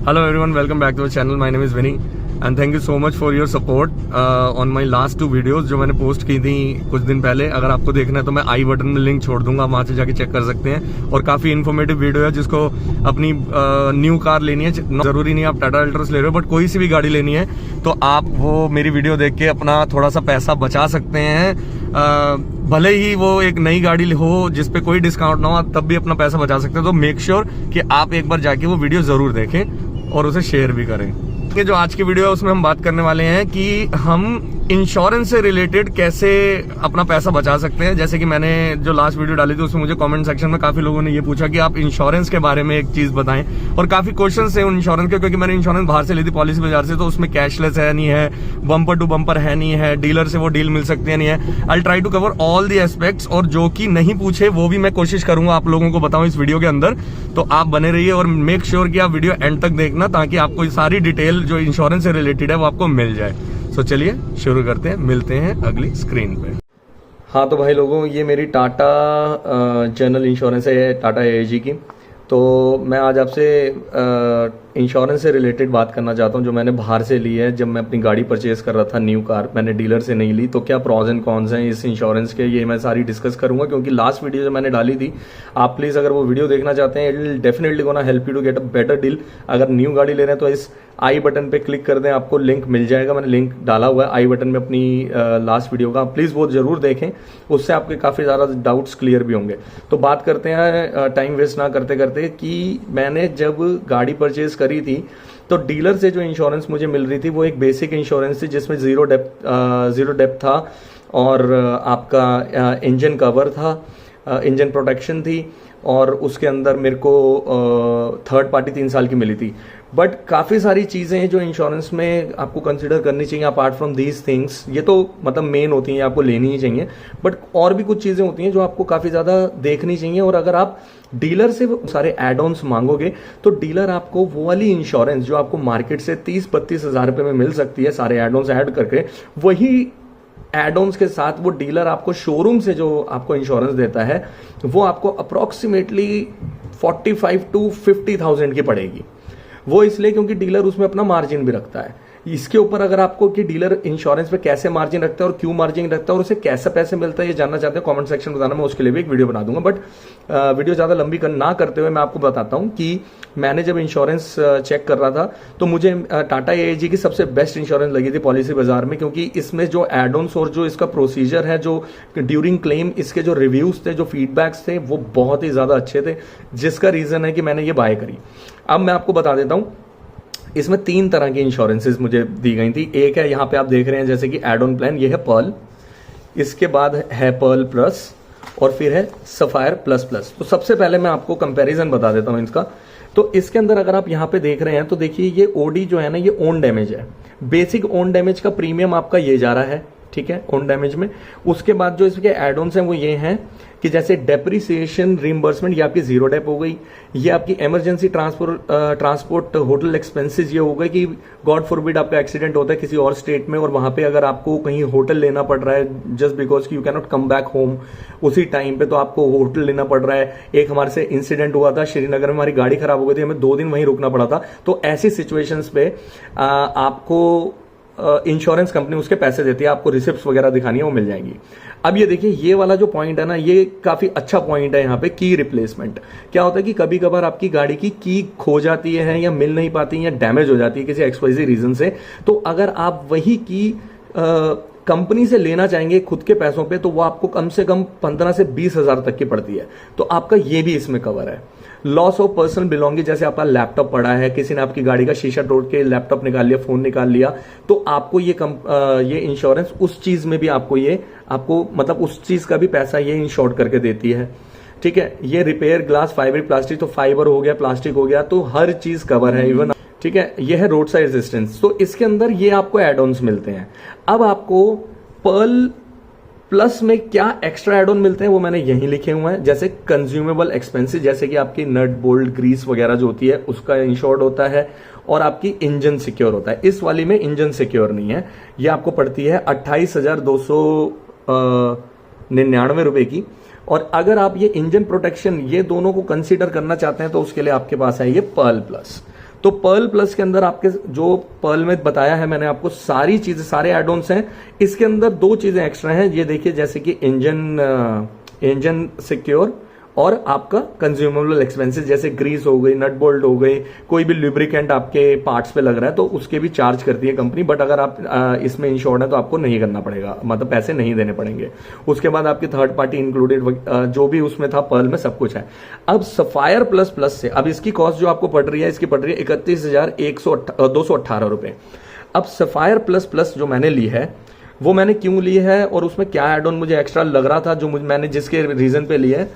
Hello everyone, welcome back to our channel. My name is Vinny and thank you so much for your support on my last 2 videos जो मैंने post की थी कुछ दिन पहले. अगर आपको देखना है तो मैं आई बटन में लिंक छोड़ दूंगा, वहां से जाके चेक कर सकते हैं. और काफी इन्फॉर्मेटिव वीडियो है. जिसको अपनी न्यू कार लेनी है, जरूरी नहीं आप टाटा अल्ट्रस ले रहे हो, बट कोई सी भी गाड़ी लेनी है तो आप वो मेरी वीडियो देख के अपना थोड़ा सा पैसा बचा सकते हैं. भले ही वो एक नई गाड़ी हो जिसपे कोई डिस्काउंट ना हो, तब भी अपना पैसा बचा सकते हैं. तो मेक श्योर कि आप एक बार जाके वो वीडियो जरूर देखें और उसे शेयर भी करें. ये जो आज की वीडियो है उसमें हम बात करने वाले हैं कि हम इंश्योरेंस से रिलेटेड कैसे अपना पैसा बचा सकते हैं. जैसे कि मैंने जो लास्ट वीडियो डाली थी उसमें मुझे कमेंट सेक्शन में काफी लोगों ने ये पूछा कि आप इंश्योरेंस के बारे में एक चीज बताएं, और काफी क्वेश्चंस है इंश्योरेंस के, क्योंकि मैंने इंश्योरेंस बाहर से ली थी पॉलिसी बाजार से, तो उसमें कैशलेस है नहीं है, बम्पर टू बम्पर है नहीं है, डीलर से वो डील मिल सकती है नहीं है. I try to cover all the aspects, और जो कि नहीं पूछे वो भी मैं कोशिश करूंगा आप लोगों को बताऊं इस वीडियो के अंदर. तो आप बने रहिए और मेक श्योर कि आप वीडियो एंड तक देखना, ताकि आपको ये सारी डिटेल जो इंश्योरेंस से रिलेटेड है वो आपको मिल जाए. तो चलिए शुरू करते हैं, मिलते हैं अगली स्क्रीन पे. हाँ तो भाई लोगों, ये मेरी टाटा जनरल इंश्योरेंस है, टाटा एआईजी की. तो मैं आज आपसे इंश्योरेंस से रिलेटेड बात करना चाहता हूँ जो मैंने बाहर से ली है. जब मैं अपनी गाड़ी परचेज कर रहा था, न्यू कार, मैंने डीलर से नहीं ली, तो क्या प्रॉज एंड कॉन्स हैं इस इंश्योरेंस के, ये मैं सारी डिस्कस करूंगा. क्योंकि लास्ट वीडियो जो मैंने डाली थी, आप प्लीज़ अगर वो वीडियो देखना चाहते हैं, it will definitely gonna help you to get a better deal. अगर न्यू गाड़ी ले रहे हैं तो इस आई बटन पे क्लिक कर दें, आपको लिंक मिल जाएगा. मैंने लिंक डाला हुआ है आई बटन में अपनी लास्ट वीडियो का, प्लीज़ वो जरूर देखें, उससे आपके काफ़ी ज़्यादा डाउट्स क्लियर भी होंगे. तो बात करते हैं टाइम वेस्ट ना करते करते कि मैंने जब गाड़ी परचेज करी थी तो डीलर से जो इंश्योरेंस मुझे मिल रही थी वो एक बेसिक इंश्योरेंस थी जिसमें जीरो डेप्थ था, और आपका इंजन कवर था, इंजन प्रोटेक्शन थी, और उसके अंदर मेरे को थर्ड पार्टी 3 साल की मिली थी. बट काफ़ी सारी चीज़ें हैं जो इंश्योरेंस में आपको कंसिडर करनी चाहिए अपार्ट फ्रॉम दीज थिंग्स. ये तो मतलब मेन होती हैं, आपको लेनी ही चाहिए, बट और भी कुछ चीज़ें होती हैं जो आपको काफ़ी ज़्यादा देखनी चाहिए. और अगर आप डीलर से सारे एड ऑन्स मांगोगे तो डीलर आपको वो वाली इंश्योरेंस जो आपको मार्केट से 30-32 हज़ार रुपये में मिल सकती है सारे एड ऑन्स ऐड करके, वही एड ऑन्स के साथ वो डीलर आपको शोरूम से जो आपको इंश्योरेंस देता है वो आपको अप्रॉक्सीमेटली 45 to 50,000 की पड़ेगी. वो इसलिए क्योंकि डीलर उसमें अपना मार्जिन भी रखता है. इसके ऊपर अगर आपको कि डीलर इंश्योरेंस पे कैसे मार्जिन रखता है और क्यों मार्जिन रखता है और उसे कैसे पैसे मिलता है ये जानना चाहते हैं, कमेंट सेक्शन में बताना, मैं उसके लिए भी एक वीडियो बना दूंगा. बट वीडियो ज़्यादा लंबी ना करते हुए मैं आपको बताता हूँ कि मैंने जब इंश्योरेंस चेक कर रहा था तो मुझे टाटा एआईजी की सबसे बेस्ट इंश्योरेंस लगी थी पॉलिसी बाजार में, क्योंकि इसमें जो एड ऑन्स और जो इसका प्रोसीजर है, जो ड्यूरिंग क्लेम इसके जो रिव्यूज थे, जो फीडबैक्स थे, वो बहुत ही ज़्यादा अच्छे थे, जिसका रीज़न है कि मैंने ये बाय करी. अब मैं आपको बता देता हूँ, इसमें 3 तरह की इंश्योरेंसेस मुझे दी गई थी. एक है यहाँ पे आप देख रहे हैं जैसे कि एड ऑन प्लान, ये है पर्ल, इसके बाद है पर्ल प्लस, और फिर है सफायर प्लस प्लस. तो सबसे पहले मैं आपको कंपैरिजन बता देता हूँ इसका. तो इसके अंदर अगर आप यहाँ पे देख रहे हैं तो देखिए ये ओडी जो है ना, ये ओन डैमेज है. बेसिक ओन डैमेज का प्रीमियम आपका ये जा रहा है, ठीक है, ओन डैमेज में. उसके बाद जो इसके एड ऑन्स हैं वो ये हैं कि जैसे डेप्रिसिएशन रिम्बर्समेंट, ये आपकी जीरो डेप हो गई. ये आपकी इमरजेंसी ट्रांसपोर्ट होटल एक्सपेंसेस, ये हो गए कि गॉड फॉरबिड आपका एक्सीडेंट होता है किसी और स्टेट में और वहां पे अगर आपको कहीं होटल लेना पड़ रहा है जस्ट बिकॉज कि you can not come back home उसी टाइम पे, तो आपको होटल लेना पड़ रहा है. एक हमारे से इंसिडेंट हुआ था श्रीनगर में, हमारी गाड़ी खराब हो गई थी, हमें 2 दिन वहीं रुकना पड़ा था. तो ऐसी सिचुएशंस पे आपको इंश्योरेंस कंपनी उसके पैसे देती है, आपको रिसिप्ट वगैरह दिखानी है वो मिल जाएंगी. अब ये देखिए ये वाला जो पॉइंट है ना, ये काफी अच्छा पॉइंट है. यहाँ पे की रिप्लेसमेंट क्या होता है कि कभी कभार आपकी गाड़ी की खो जाती है या मिल नहीं पाती या डैमेज हो जाती है किसी एक्सवाइजी रीजन से, तो अगर आप वही की कंपनी से लेना चाहेंगे खुद के पैसों पे तो वो आपको कम से कम 15 से 20 हज़ार तक की पड़ती है. तो आपका ये भी इसमें कवर है. लॉस ऑफ पर्सनल बिलोंगिंग, जैसे आपका लैपटॉप पड़ा है, किसी ने आपकी गाड़ी का शीशा तोड़ के लैपटॉप निकाल लिया, फोन निकाल लिया, तो आपको ये इंश्योरेंस उस चीज में भी आपको मतलब उस चीज का भी पैसा ये इंश्योर करके देती है. ठीक है, ये रिपेयर ग्लास, फाइबर, प्लास्टिक, तो फाइबर हो गया, प्लास्टिक हो गया, तो हर चीज कवर है. इवन ठीक है, ये है रोड साइड असिस्टेंस. तो इसके अंदर ये आपको एड ऑन्स मिलते हैं. अब आपको पर्ल प्लस में क्या एक्स्ट्रा एड ऑन मिलते हैं वो मैंने यहीं लिखे हुए हैं. जैसे कंज्यूमेबल एक्सपेंसेस, जैसे कि आपकी नट बोल्ट ग्रीस वगैरह जो होती है उसका इंश्योर्ड होता है, और आपकी इंजन सिक्योर होता है. इस वाली में इंजन सिक्योर नहीं है. ये आपको पड़ती है 28,299 रुपए की. और अगर आप ये इंजन प्रोटेक्शन ये दोनों को कंसीडर करना चाहते हैं तो उसके लिए आपके पास है ये पर्ल प्लस. तो पर्ल प्लस के अंदर आपके जो पर्ल में बताया है मैंने आपको, सारी चीजें, सारे एड ऑन्स हैं। इसके अंदर 2 चीजें एक्स्ट्रा हैं, ये देखिए, जैसे कि इंजन सिक्योर और आपका कंज्यूमेबल एक्सपेंसेस, जैसे ग्रीस हो गई, नट बोल्ट हो गई, कोई भी लुब्रिकेंट आपके पार्ट्स पे लग रहा है तो उसके भी चार्ज करती है कंपनी। बट अगर आप इसमें इंश्योर्ड है तो आपको नहीं करना पड़ेगा, मतलब पैसे नहीं देने पड़ेंगे। उसके बाद आपकी थर्ड पार्टी इंक्लूडेड जो भी उसमें था पर्ल में सब कुछ है। अब सफायर प्लस प्लस से अब इसकी कॉस्ट जो आपको पड़ रही है, इसकी पड़ रही है 31,218 रुपए। अब सफायर प्लस प्लस जो मैंने ली है वो मैंने क्यों ली है और उसमें क्या एड ऑन मुझे एक्स्ट्रा लग रहा था, जो मैंने जिसके रीजन पे लिया है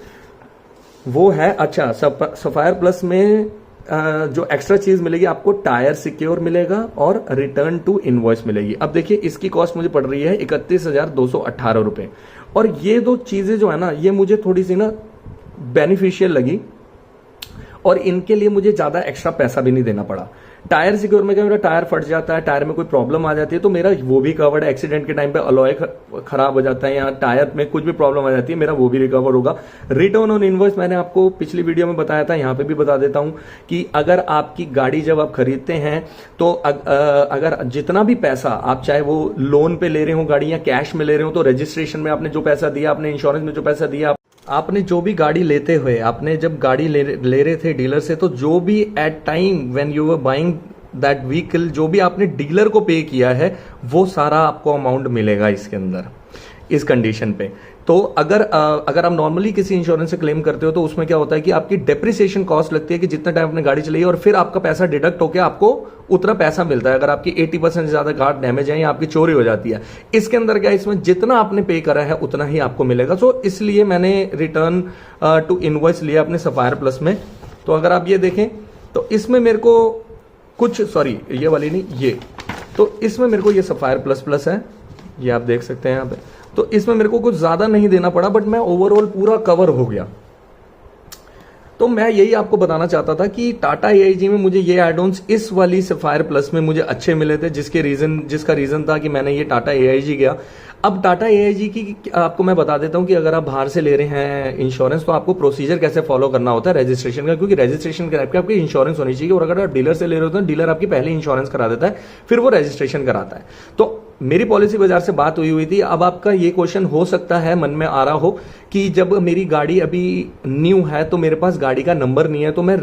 वो है, अच्छा, सफायर प्लस में जो एक्स्ट्रा चीज मिलेगी आपको, टायर सिक्योर मिलेगा और रिटर्न टू इनवॉइस मिलेगी। अब देखिए इसकी कॉस्ट मुझे पड़ रही है 31,218 रुपए। और ये 2 चीजें जो है ना, ये मुझे थोड़ी सी ना बेनिफिशियल लगी और इनके लिए मुझे ज्यादा एक्स्ट्रा पैसा भी नहीं देना पड़ा। टायर सिक्योर में क्या, मेरा टायर फट जाता है, टायर में कोई प्रॉब्लम आ जाती है तो मेरा वो भी कवर्ड है। एक्सीडेंट के टाइम पे अलॉय खराब हो जाता है या टायर में कुछ भी प्रॉब्लम आ जाती है, मेरा वो भी रिकवर होगा। रिटर्न ऑन इनवॉइस मैंने आपको पिछली वीडियो में बताया था, यहाँ पे भी बता देता हूं कि अगर आपकी गाड़ी जब आप खरीदते हैं तो अगर जितना भी पैसा आप, चाहे वो लोन पे ले रहे हो गाड़ी या कैश में ले रहे हो, तो रजिस्ट्रेशन में आपने जो पैसा दिया, आपने इंश्योरेंस में जो पैसा दिया, आपने जो भी गाड़ी लेते हुए, आपने जब गाड़ी ले रहे थे डीलर से, तो जो भी at time when you were buying that vehicle, जो भी आपने डीलर को पे किया है वो सारा आपको अमाउंट मिलेगा इसके अंदर, इस कंडीशन पे। तो अगर आप नॉर्मली किसी इंश्योरेंस से क्लेम करते हो तो उसमें क्या होता है कि आपकी डेप्रिसिएशन कॉस्ट लगती है कि जितना टाइम आपने गाड़ी चलाई और फिर आपका पैसा डिडक्ट होकर आपको उतना पैसा मिलता है अगर आपकी 80% से ज्यादा कार डैमेज है या आपकी चोरी हो जाती है। इसके अंदर क्या, इसमें जितना आपने पे करा है उतना ही आपको मिलेगा। सो इसलिए मैंने रिटर्न टू इनवॉइस लिया अपने सफायर प्लस में। तो अगर आप ये देखें तो इसमें मेरे को कुछ, सॉरी ये वाली नहीं, ये, तो इसमें मेरे को ये सफायर प्लस प्लस है, ये आप देख सकते हैं यहाँ पे। तो इसमें मेरे को कुछ ज्यादा नहीं देना पड़ा, बट मैं ओवरऑल पूरा कवर हो गया। तो मैं यही आपको बताना चाहता था कि टाटा AIG में मुझे ये एड ऑन्स इस वाली सफायर प्लस में मुझे अच्छे मिले थे, जिसका रीजन था कि मैंने ये टाटा AIG गया। अब टाटा AIG की आपको मैं बता देता हूं कि अगर आप बाहर से ले रहे हैं इंश्योरेंस तो आपको प्रोसीजर कैसे फॉलो करना होता है रजिस्ट्रेशन का, क्योंकि रजिस्ट्रेशन करा के आपकी इंश्योरेंस होनी चाहिए। और अगर आप डीलर से ले रहे हो तो डीलर आपकी पहले इंश्योरेंस करा देता है, फिर वो रजिस्ट्रेशन कराता है। तो मेरी पॉलिसी बाजार से बात हुई थी। अब आपका ये क्वेश्चन हो सकता है मन में आ रहा हो कि जब मेरी गाड़ी अभी न्यू है तो मेरे पास गाड़ी का नंबर नहीं है तो मैं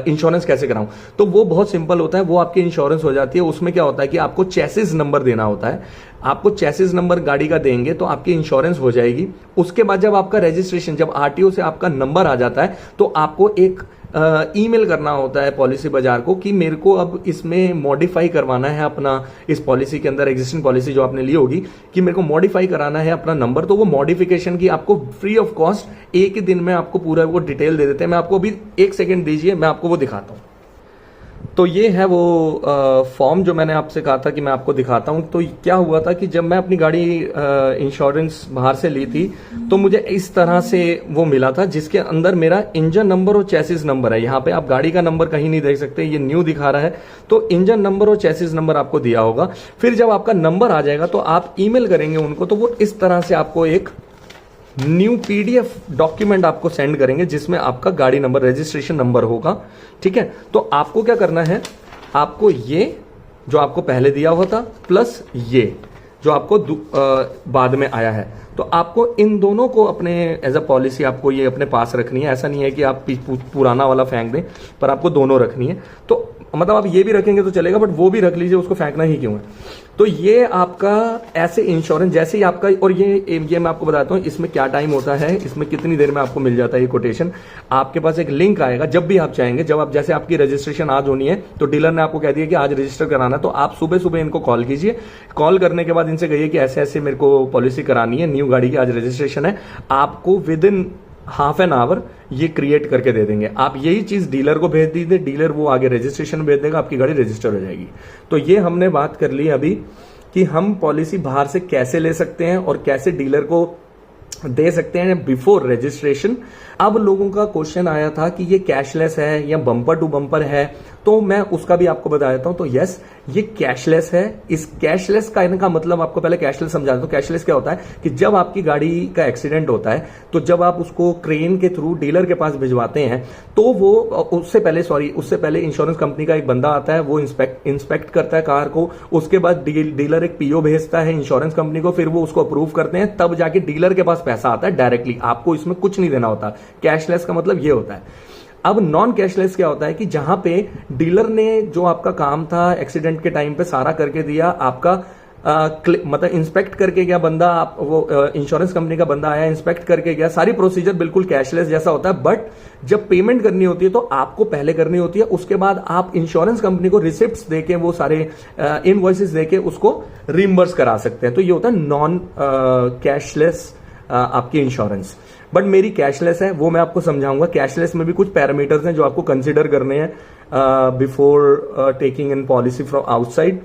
इंश्योरेंस कैसे कराऊं। तो वो बहुत सिंपल होता है, वो आपकी इंश्योरेंस हो जाती है। उसमें क्या होता है कि आपको चेसिस नंबर देना होता है। आपको चेसिस नंबर गाड़ी का देंगे तो आपकी इंश्योरेंस हो जाएगी। उसके बाद जब आपका रजिस्ट्रेशन, जब RTO से आपका नंबर आ जाता है तो आपको एक ईमेल करना होता है पॉलिसी बाजार को कि मेरे को अब इसमें मॉडिफाई करवाना है अपना, इस पॉलिसी के अंदर एग्जिस्टिंग पॉलिसी जो आपने ली होगी कि मेरे को मॉडिफाई कराना है अपना नंबर। तो वो मॉडिफिकेशन की आपको फ्री ऑफ कॉस्ट एक ही दिन में आपको पूरा वो डिटेल दे देते हैं। मैं आपको अभी 1 सेकेंड दीजिए, मैं आपको वो दिखाता हूँ। तो ये है वो फॉर्म जो मैंने आपसे कहा था कि मैं आपको दिखाता हूं। तो क्या हुआ था कि जब मैं अपनी गाड़ी इंश्योरेंस बाहर से ली थी तो मुझे इस तरह से वो मिला था जिसके अंदर मेरा इंजन नंबर और चेसिस नंबर है। यहाँ पे आप गाड़ी का नंबर कहीं नहीं देख सकते, ये न्यू दिखा रहा है। तो इंजन नंबर और चेसिस नंबर आपको दिया होगा। फिर जब आपका नंबर आ जाएगा तो आप ईमेल करेंगे उनको, तो वो इस तरह से आपको एक न्यू PDF डॉक्यूमेंट आपको सेंड करेंगे जिसमें आपका गाड़ी नंबर, रजिस्ट्रेशन नंबर होगा। ठीक है, तो आपको क्या करना है, आपको ये जो आपको पहले दिया हुआ था प्लस ये जो आपको बाद में आया है, तो आपको इन दोनों को अपने एज अ पॉलिसी आपको ये अपने पास रखनी है। ऐसा नहीं है कि आप पुराना वाला फेंक दें, पर आपको दोनों रखनी है। तो मतलब आप ये भी रखेंगे तो चलेगा, बट वो भी रख लीजिए, उसको फेंकना ही क्यों है। तो ये आपका ऐसे इंश्योरेंस जैसे ही आपका, और ये मैं आपको बताता हूँ इसमें क्या टाइम होता है, इसमें कितनी देर में आपको मिल जाता है ये कोटेशन। आपके पास एक लिंक आएगा जब भी आप चाहेंगे, जब आप, जैसे आपकी रजिस्ट्रेशन आज होनी है तो डीलर ने आपको कह दिया कि आज रजिस्टर कराना है, तो आप सुबह सुबह इनको कॉल कीजिए। कॉल करने के बाद इनसे कहिए कि ऐसे ऐसे मेरे को पॉलिसी करानी है, न्यू गाड़ी की आज रजिस्ट्रेशन है। आपको with in half an hour ये क्रिएट करके दे देंगे। आप यही चीज डीलर को भेज दीजिए, डीलर वो आगे रजिस्ट्रेशन भेज देगा, आपकी गाड़ी रजिस्टर हो जाएगी। तो ये हमने बात कर ली अभी कि हम पॉलिसी बाहर से कैसे ले सकते हैं और कैसे डीलर को दे सकते हैं बिफोर रजिस्ट्रेशन। अब लोगों का क्वेश्चन आया था कि ये कैशलेस है या बम्पर टू बम्पर है, तो मैं उसका भी आपको बता देता हूं। तो यस, ये कैशलेस है। इस कैशलेस का इनका मतलब आपको पहले कैशलेस समझा देता हूं। कैशलेस क्या होता है कि जब आपकी गाड़ी का एक्सीडेंट होता है तो जब आप उसको क्रेन के थ्रू डीलर के पास भिजवाते हैं तो वो उससे पहले इंश्योरेंस कंपनी का एक बंदा आता है, वो इंस्पेक्ट करता है कार को। उसके बाद डीलर एक पीओ भेजता है इंश्योरेंस कंपनी को, फिर वो उसको अप्रूव करते हैं, तब जाके डीलर के पास पैसा आता है डायरेक्टली। आपको इसमें कुछ नहीं देना होता। कैशलेस का मतलब ये होता है। अब नॉन कैशलेस क्या होता है कि जहां पे डीलर ने जो आपका काम था एक्सीडेंट के टाइम पे सारा करके दिया, आपका मतलब इंस्पेक्ट करके गया बंदा, आप वो इंश्योरेंस कंपनी का बंदा आया, इंस्पेक्ट करके गया, सारी प्रोसीजर बिल्कुल कैशलेस जैसा होता है। बट जब पेमेंट करनी होती है तो आपको पहले करनी होती है, उसके बाद आप इंश्योरेंस कंपनी को रिसिप्ट्स देके, वो सारे इनवॉइसेस देके उसको रिम्बर्स करा सकते हैं। तो ये होता है नॉन कैशलेस आपकी इंश्योरेंस। बट मेरी कैशलेस है, वो मैं आपको समझाऊंगा। कैशलेस में भी कुछ पैरामीटर्स हैं जो आपको कंसिडर करने हैं before taking in policy from outside,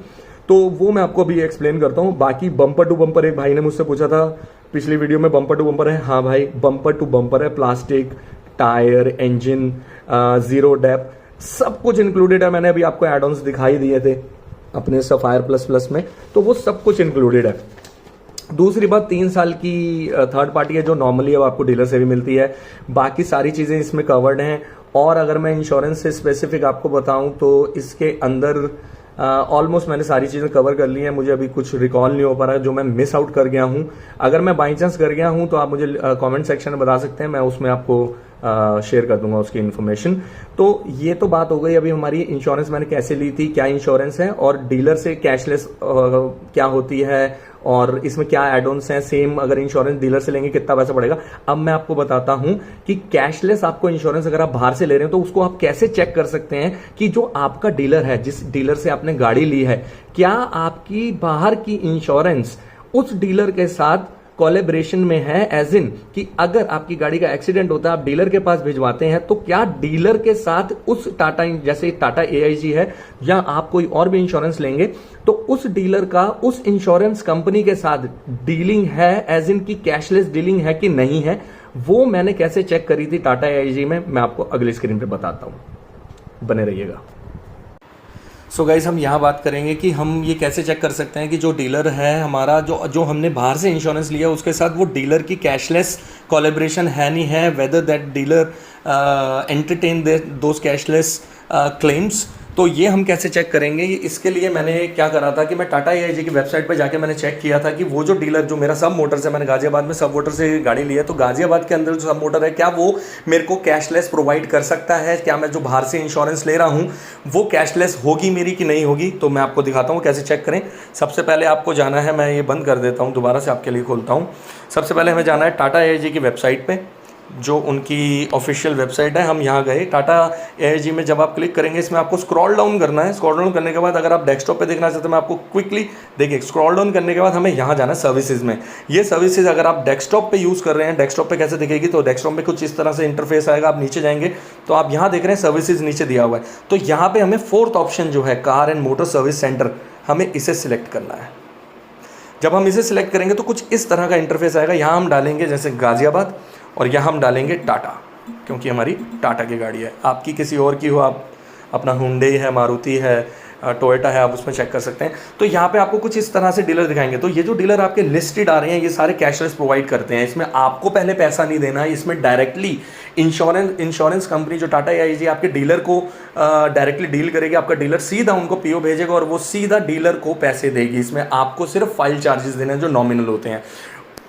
तो वो मैं आपको अभी एक्सप्लेन करता हूं। बाकी बम्पर टू बम्पर, एक भाई ने मुझसे पूछा था पिछली वीडियो में, बम्पर टू बम्पर है। हाँ भाई, बम्पर टू बम्पर है। Plastic, tyre, engine, zero dep, सब कुछ इंक्लूडेड है। मैंने अभी आपको एड ऑन्स दिखाई दिए थे अपने सफायर प्लस प्लस में, तो वो सब कुछ इंक्लूडेड है। दूसरी बात, 3 साल की थर्ड पार्टी है जो नॉर्मली अब आपको डीलर से भी मिलती है। बाकी सारी चीजें इसमें कवर्ड हैं। और अगर मैं इंश्योरेंस से स्पेसिफिक आपको बताऊं तो इसके अंदर ऑलमोस्ट मैंने सारी चीजें कवर कर ली हैं। मुझे अभी कुछ रिकॉल नहीं हो पा रहा है जो मैं मिस आउट कर गया हूं। अगर मैं बाई चांस कर गया हूं तो आप मुझे कमेंट सेक्शन में बता सकते हैं, मैं उसमें आपको शेयर कर दूंगा उसकी इन्फॉर्मेशन। तो ये तो बात हो गई अभी हमारी इंश्योरेंस मैंने कैसे ली थी, क्या इंश्योरेंस है, और डीलर से कैशलेस क्या होती है, और इसमें क्या एड ऑन्स हैं। सेम अगर इंश्योरेंस डीलर से लेंगे कितना पैसा पड़ेगा। अब मैं आपको बताता हूं कि कैशलेस आपको इंश्योरेंस अगर आप बाहर से ले रहे हो तो उसको आप कैसे चेक कर सकते हैं कि जो आपका डीलर है, जिस डीलर से आपने गाड़ी ली है, क्या आपकी बाहर की इंश्योरेंस उस डीलर के साथ कोलैबोरेशन में है। एज इन कि अगर आपकी गाड़ी का एक्सीडेंट होता है, आप डीलर के पास भिजवाते हैं, तो क्या डीलर के साथ उस टाटा, जैसे टाटा AIG है या आप कोई और भी इंश्योरेंस लेंगे, तो उस डीलर का उस इंश्योरेंस कंपनी के साथ डीलिंग है, एज इन की कैशलेस डीलिंग है कि नहीं है। वो मैंने कैसे चेक करी थी टाटा AIG में, मैं आपको अगली स्क्रीन पे बताता हूं, बने रहिएगा। सो गाइस, हम यहाँ बात करेंगे कि हम ये कैसे चेक कर सकते हैं कि जो डीलर है हमारा, जो हमने बाहर से इंश्योरेंस लिया उसके साथ वो डीलर की कैशलेस कोलैबोरेशन है नहीं है, whether that dealer entertain those cashless claims. तो ये हम कैसे चेक करेंगे, इसके लिए मैंने क्या करा था कि मैं टाटा AIG की वेबसाइट पर जाके मैंने चेक किया था कि वो जो डीलर, जो मेरा सब मोटर से, मैंने गाजियाबाद में सब मोटर से गाड़ी ली है, तो गाजियाबाद के अंदर जो सब मोटर है, क्या वो मेरे को कैशलेस प्रोवाइड कर सकता है, क्या मैं जो बाहर से इंश्योरेंस ले रहा हूँ वो कैशलेस होगी मेरी कि नहीं होगी। तो मैं आपको दिखाता हूँ कैसे चेक करें। सबसे पहले आपको जाना है, मैं ये बंद कर देता हूँ, दोबारा से आपके लिए खोलता हूँ। सबसे पहले हमें जाना है टाटा AIG की वेबसाइट पे, जो उनकी ऑफिशियल वेबसाइट है। हम यहाँ गए टाटा AIG में, जब आप क्लिक करेंगे इसमें आपको स्क्रॉल डाउन करना है। स्क्रॉल डाउन करने के बाद अगर आप डेस्कटॉप पे देखना चाहते हैं, मैं आपको क्विकली देखिए, स्क्रॉल डाउन करने के बाद हमें यहाँ जाना है सर्विसेज में। ये सर्विसेज अगर आप डेस्कटॉप पे यूज़ कर रहे हैं, डेस्कटॉप पे कैसे दिखेगी, तो डेस्कटॉप पे कुछ इस तरह से इंटरफेस आएगा। आप नीचे जाएंगे तो आप यहाँ देख रहे हैं सर्विसेज नीचे दिया हुआ है, तो यहाँ पे हमें 4th ऑप्शन जो है car and motor service centre, हमें इसे सिलेक्ट करना है। जब हम इसे सिलेक्ट करेंगे तो कुछ इस तरह का इंटरफेस आएगा। यहाँ हम डालेंगे जैसे गाजियाबाद, और यहाँ हम डालेंगे टाटा, क्योंकि हमारी टाटा की गाड़ी है। आपकी किसी और की हो, आप अपना हुंडई है, मारुति है, टोयोटा है, आप उसमें चेक कर सकते हैं। तो यहाँ पे आपको कुछ इस तरह से डीलर दिखाएंगे। तो ये जो डीलर आपके लिस्टेड आ रहे हैं, ये सारे कैशलेस प्रोवाइड करते हैं। इसमें आपको पहले पैसा नहीं देना है, इसमें डायरेक्टली इंश्योरेंस कंपनी जो टाटा AIG आपके डीलर को डायरेक्टली डील करेगी। आपका डीलर सीधा उनको पीओ भेजेगा और वो सीधा डीलर को पैसे देगी। इसमें आपको सिर्फ फाइल चार्जेस देने हैं जो नॉमिनल होते हैं।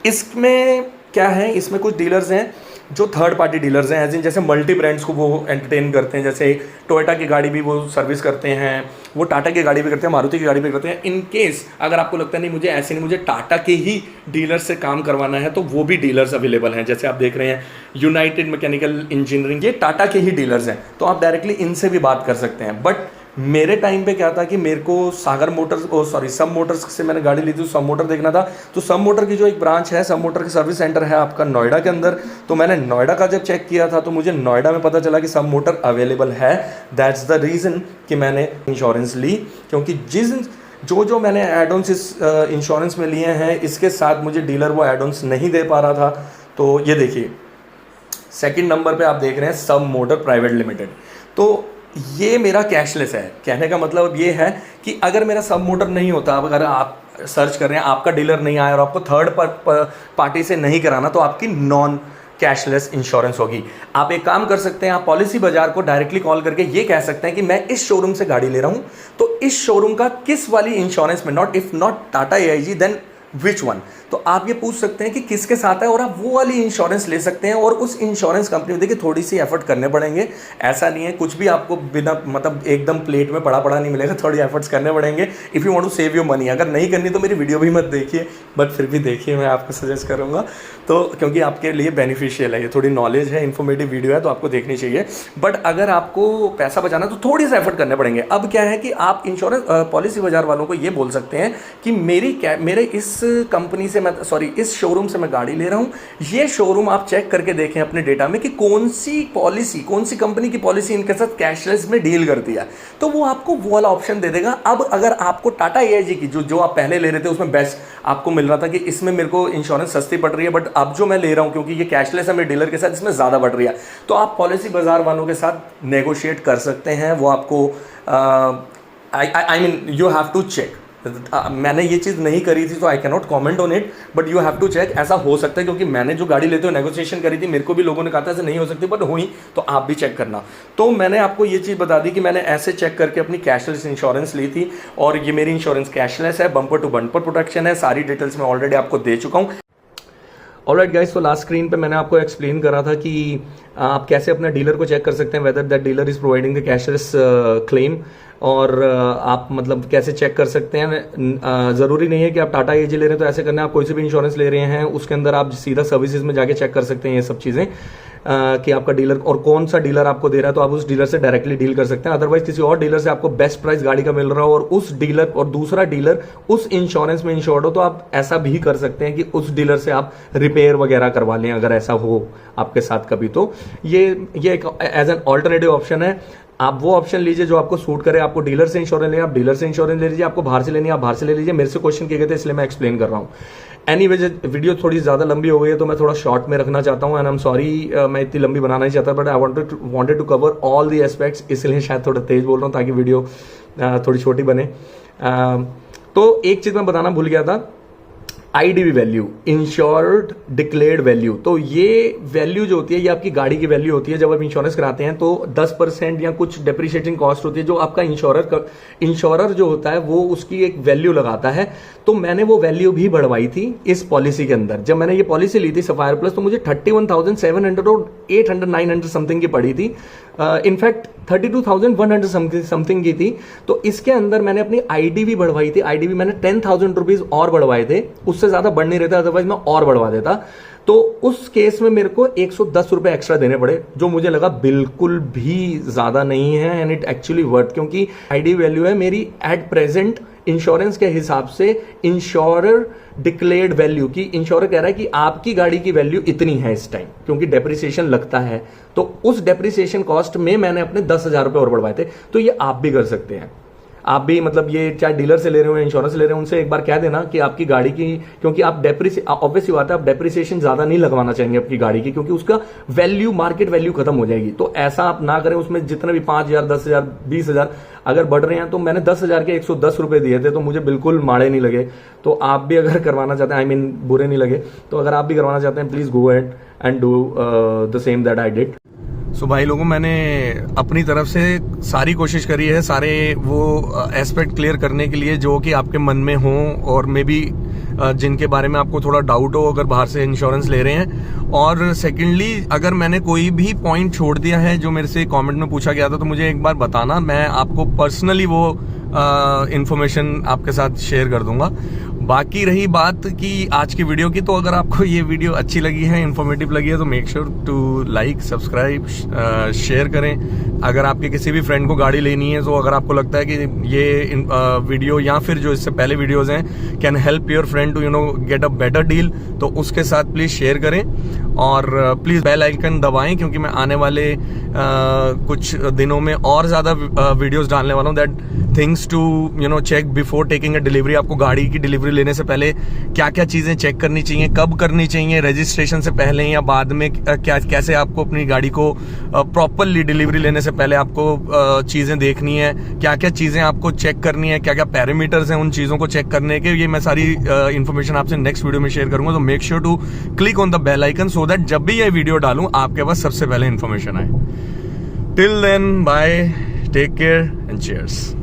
इसमें क्या है, इसमें कुछ डीलर्स हैं जो थर्ड पार्टी डीलर्स हैं, एज इन जैसे मल्टी ब्रांड्स को वो एंटरटेन करते हैं। जैसे टोयोटा की गाड़ी भी वो सर्विस करते हैं, वो टाटा की गाड़ी भी करते हैं, मारुति की गाड़ी भी करते हैं। इन केस अगर आपको लगता है नहीं मुझे ऐसे नहीं, मुझे टाटा के ही डीलर से काम करवाना है, तो वो भी डीलर्स अवेलेबल हैं। जैसे आप देख रहे हैं यूनाइटेड मैकेनिकल इंजीनियरिंग, ये टाटा के ही डीलर्स हैं, तो आप डायरेक्टली इनसे भी बात कर सकते हैं। बट मेरे टाइम पे क्या था कि मेरे को सागर मोटर्स सब मोटर्स से मैंने गाड़ी ली थी, सब मोटर देखना था। तो सब मोटर की जो एक ब्रांच है, सब मोटर की सर्विस सेंटर है आपका नोएडा के अंदर। तो मैंने नोएडा का जब चेक किया था तो मुझे नोएडा में पता चला कि सब मोटर अवेलेबल है। दैट्स द रीज़न कि मैंने इंश्योरेंस ली, क्योंकि जो मैंने एड ऑन्स इस इंश्योरेंस में लिए हैं, इसके साथ मुझे डीलर वो एड ऑन्स नहीं दे पा रहा था। तो ये देखिए, सेकंड नंबर पे आप देख रहे हैं सब मोटर प्राइवेट लिमिटेड। तो ये मेरा कैशलेस है। कहने का मतलब ये है कि अगर मेरा सब मोटर नहीं होता, अगर आप सर्च कर रहे हैं, आपका डीलर नहीं आया और आपको थर्ड पार्टी से नहीं कराना, तो आपकी नॉन कैशलेस इंश्योरेंस होगी। आप एक काम कर सकते हैं, आप पॉलिसी बाजार को डायरेक्टली कॉल करके ये कह सकते हैं कि मैं इस शोरूम से गाड़ी ले रहा हूं, तो इस शोरूम का किस वाली इंश्योरेंस में, not if not Tata AIG then which one, तो आप ये पूछ सकते हैं कि किसके साथ है और आप वो वाली इंश्योरेंस ले सकते हैं। और उस इंश्योरेंस कंपनी में देखिए थोड़ी सी एफर्ट करने पड़ेंगे, ऐसा नहीं है कुछ भी आपको बिना मतलब एकदम प्लेट में पड़ा पड़ा नहीं मिलेगा, थोड़ी एफर्ट्स करने पड़ेंगे if you want to save your money. अगर नहीं करनी तो मेरी वीडियो भी मत देखिए, बट फिर भी देखिए, मैं आपको सजेस्ट करूँगा, तो क्योंकि आपके लिए बेनिफिशियल है, ये थोड़ी नॉलेज है, इन्फॉर्मेटिव वीडियो है, तो आपको देखनी चाहिए। बट अगर आपको पैसा बचाना तो थोड़ी सा एफर्ट करने पड़ेंगे। अब क्या है कि आप इंश्योरेंस पॉलिसी बाजार वालों को ये बोल सकते हैं कि मेरे इस कंपनी से मैं इस शोरूम से मैं गाड़ी ले रहा हूं, ये शोरूम आप चेक करके देखें अपने डेटा में कि कौन सी पॉलिसी, कौन सी कंपनी की पॉलिसी इनके साथ कैशलेस में डील करती है, तो वो आपको वो वाला ऑप्शन दे देगा। अब अगर आपको टाटा AIG की जो आप पहले ले रहे थे उसमें बेस्ट आपको मिल रहा था कि इसमें मेरे को इंश्योरेंस सस्ती पड़ रही है, बट अब जो मैं ले रहा हूं क्योंकि ये कैशलेस है मेरे डीलर के साथ, इसमें ज़्यादा बढ़ रही है, तो आप पॉलिसी बाजार वालों के साथ नेगोशिएट कर सकते हैं। वो आपको I mean you have to check. मैंने ये चीज़ नहीं करी थी तो I can not comment on it, but you have to check. ऐसा हो सकता है क्योंकि मैंने जो गाड़ी लेते हुए नेगोशिएशन करी थी, मेरे को भी लोगों ने कहा था ऐसे नहीं हो सकती, बट हुई, तो आप भी चेक करना। तो मैंने आपको ये चीज़ बता दी कि मैंने ऐसे चेक करके अपनी कैशलेस इंश्योरेंस ली थी, और ये मेरी इंश्योरेंस कैशलेस है, बम्पर टू बम्पर प्रोटेक्शन है, सारी डिटेल्स मैं ऑलरेडी आपको दे चुका हूँ। ऑलराइट गाइस, तो लास्ट स्क्रीन पे मैंने आपको एक्सप्लेन करा था कि आप कैसे अपने डीलर को चेक कर सकते हैं whether that dealer is providing the cashless claim, और आप मतलब कैसे चेक कर सकते हैं। ज़रूरी नहीं है कि आप टाटा AIG ले रहे हैं तो ऐसे करना है, आप कोई से भी इंश्योरेंस ले रहे हैं उसके अंदर आप सीधा सर्विसेज में जाके चेक कर सकते हैं ये सब चीज़ें, कि आपका डीलर और कौन सा डीलर आपको दे रहा है, तो आप उस डीलर से डायरेक्टली डील कर सकते हैं। अदरवाइज किसी और डीलर से आपको बेस्ट प्राइस गाड़ी का मिल रहा हो और उस डीलर और दूसरा डीलर उस इंश्योरेंस में इंश्योर्ड हो, तो आप ऐसा भी कर सकते हैं कि उस डीलर से आप रिपेयर वगैरह करवा लें अगर ऐसा हो आपके साथ कभी। तो ये एक एज एन ऑल्टरनेटिव ऑप्शन है। आप वो ऑप्शन लीजिए जो आपको सूट करे। आपको डीलर से इंश्योरेंस लेना, आप डीलर से इंश्योरेंस ले लीजिए, आपको बाहर से लेनी है आप बाहर से ले लीजिए। मेरे से क्वेश्चन किए गए थे इसलिए मैं एक्सप्लेन कर रहा हूँ। एनीवेज वीडियो थोड़ी ज़्यादा लंबी हो गई है तो मैं थोड़ा शॉर्ट में रखना चाहता हूँ, एंड आई एम सॉरी मैं इतनी लंबी बनाना नहीं चाहता, but I wanted to cover all the aspects, इसलिए शायद थोड़ा तेज बोल रहा हूँ ताकि वीडियो थोड़ी छोटी बने। तो एक चीज़ मैं बताना भूल गया था, IDV value, insured declared value. तो ये वैल्यू जो होती है ये आपकी गाड़ी की वैल्यू होती है। जब आप इंश्योरेंस कराते हैं तो 10% या कुछ डेप्रिशिएटिंग कॉस्ट होती है जो आपका इंश्योरर जो होता है वो उसकी एक वैल्यू लगाता है। तो मैंने वो वैल्यू भी बढ़वाई थी इस पॉलिसी के अंदर। जब मैंने ये पॉलिसी ली थी सफायर प्लस तो मुझे 31,700 और 800 900 समथिंग की पड़ी थी, इनफैक्ट 32,100 समथिंग की थी। तो इसके अंदर मैंने अपनी IDV बढ़वाई थी। IDV मैंने 10,000 रुपीज और बढ़वाए थे, उससे ज्यादा बढ़ नहीं रहता, अदरवाइज मैं और बढ़वा देता। तो उस केस में मेरे को 110 रुपए एक्स्ट्रा देने पड़े, जो मुझे लगा बिल्कुल भी ज्यादा नहीं है, एंड इट एक्चुअली वर्थ, क्योंकि IDV वैल्यू है मेरी एट प्रेजेंट इंश्योरेंस के हिसाब से इंश्योरर डिक्लेयर्ड वैल्यू की। इंश्योरर कह रहा है कि आपकी गाड़ी की वैल्यू इतनी है इस टाइम, क्योंकि डेप्रिसिएशन लगता है, तो उस डेप्रिसिएशन कॉस्ट में मैंने अपने 10,000 रुपए और बढ़वाए थे। तो ये आप भी कर सकते हैं। आप भी मतलब ये चाहे डीलर से ले रहे हो या इंश्योरेंस से ले रहे हो, उनसे एक बार कह देना कि आपकी गाड़ी की, क्योंकि आप ऑब्वियस बात है आप डेप्रिसिएशन ज्यादा नहीं लगवाना चाहेंगे आपकी गाड़ी की, क्योंकि उसका वैल्यू, मार्केट वैल्यू खत्म हो जाएगी। तो ऐसा आप ना करें, उसमें जितने भी 5,000 10,000 20,000 अगर बढ़ रहे हैं, तो मैंने 10,000 के 110 रुपए दिए थे तो मुझे बिल्कुल माड़े नहीं लगे। तो आप भी अगर करवाना चाहते हैं, आई मीन बुरे नहीं लगे, तो अगर आप भी करवाना चाहते हैं please go ahead and do the same that I did. So भाई लोगों, मैंने अपनी तरफ से सारी कोशिश करी है सारे वो एस्पेक्ट क्लियर करने के लिए जो कि आपके मन में हो, और मे बी जिनके बारे में आपको थोड़ा डाउट हो अगर बाहर से इंश्योरेंस ले रहे हैं। और सेकेंडली, अगर मैंने कोई भी पॉइंट छोड़ दिया है जो मेरे से कमेंट में पूछा गया था तो मुझे एक बार बताना, मैं आपको पर्सनली वो इन्फॉर्मेशन आपके साथ शेयर कर दूंगा। बाकी रही बात कि आज की वीडियो की, तो अगर आपको ये वीडियो अच्छी लगी है, इन्फॉर्मेटिव लगी है, तो make sure to like, subscribe, share करें। अगर आपके किसी भी फ्रेंड को गाड़ी लेनी है, तो अगर आपको लगता है कि ये वीडियो या फिर जो इससे पहले वीडियोज हैं can help your friend to get a better deal, तो उसके साथ प्लीज शेयर करें। और प्लीज बेल आइकन दबाएं, क्योंकि मैं आने वाले कुछ दिनों में और ज्यादा वीडियोस डालने वाला हूं, that things to check before taking a delivery. आपको गाड़ी की डिलीवरी लेने से पहले क्या क्या चीज़ें चेक करनी चाहिए, कब करनी चाहिए, रजिस्ट्रेशन से पहले या बाद में, क्या कैसे आपको अपनी गाड़ी को प्रॉपरली डिलीवरी लेने से पहले आपको चीज़ें देखनी है, क्या क्या चीज़ें आपको चेक करनी है, क्या क्या पैरामीटर्स हैं उन चीज़ों को चेक करने के, ये मैं सारी इन्फॉर्मेशन आपसे नेक्स्ट वीडियो में शेयर करूंगा। तो make sure to click on the bell icon so that जब भी ये वीडियो डालूं आपके पास सबसे पहले इन्फॉर्मेशन आए। Till then bye, take care and cheers.